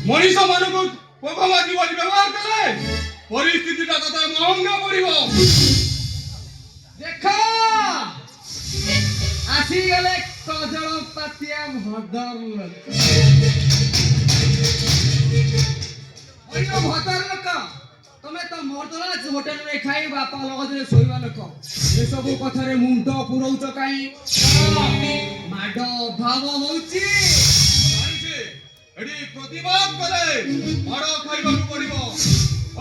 ମଣିଷ ମାନଙ୍କୁ ପୋକମାଛି ବୋଲି ବ୍ୟବହାର କଲେ ପରିସ୍ଥିତିଟା ତତେ ମହଙ୍ଗା ପଡିବ। ଦେଖ ଆସିଗଲେ କଜଳ ପାତିଆ ଭଦର ଲୋକ। ଭଦର ଲୋକ ତମେ ତ ମର୍ଦରାଜ ହୋଟେଲରେ ଖାଇ ବାପା ଲଗରେ ଶୋଇବା ଲୋକ। ଏସବୁ କଥାରେ ମୁଣ୍ଡ ପୁରଉଛ କାହିଁ? ମାଡ ଅଭାବ ହଉଛି। ଏଠି ପ୍ରତିବାଦ କଲେ ମାଡ଼ ଖାଇବାକୁ ପଡିବ।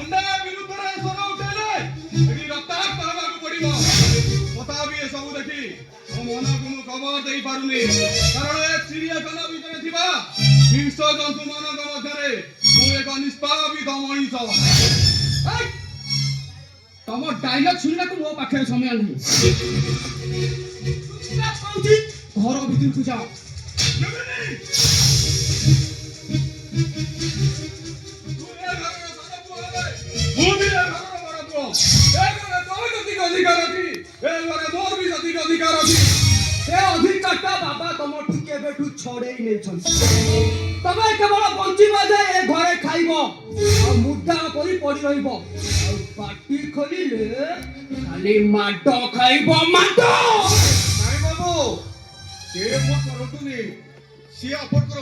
ଅନ୍ୟାୟ ବିରୁଦ୍ଧରେ ସ୍ୱର ଉଠେଇଲେ ଏଠି ରକ୍ତାକ୍ତ ହେବାକୁ ପଡିବ। ତଥାପି ଏସବୁ ଦେଖି ମୋ ମନକୁ ମୁଁ ଖବର ଦେଇପାରୁନି, କାରଣ ଏ ଚିଡ଼ିଆଖାନା ଭିତରେ ଥିବା ହିଂସ୍ର ଜନ୍ତୁ ମାନଙ୍କ ମଧ୍ୟରେ ମୁଁ ଏକ ନିଷ୍ପାପିତ ମଣିଷ। ତମ ଡାଇଲଗ ଶୁଣିବାକୁ ମୋ ପାଖରେ ସମୟ ନାହିଁ। ଘର ଭିତରକୁ ଯାଅ। ବାବା ତମଠୁ କେବେଠୁ ଛଡେଇ ନେଇଛନ୍ତି। ତମେ କେବଳ ବଞ୍ଚିବ ଯେ ଏ ଘରେ ଖାଇବ ଆଉ ମୁଦ୍ଦା କରି ପଡି ରହିବ, ଆଉ ପାଟି ଖୋଲିଲେ ଖାଲି ମାଡ ଖାଇବ। ମାଡ ନାଇଁ ବାବୁ, ସେ ମୋ କରନ୍ତୁନି, ସିଏ ଆପଣଙ୍କର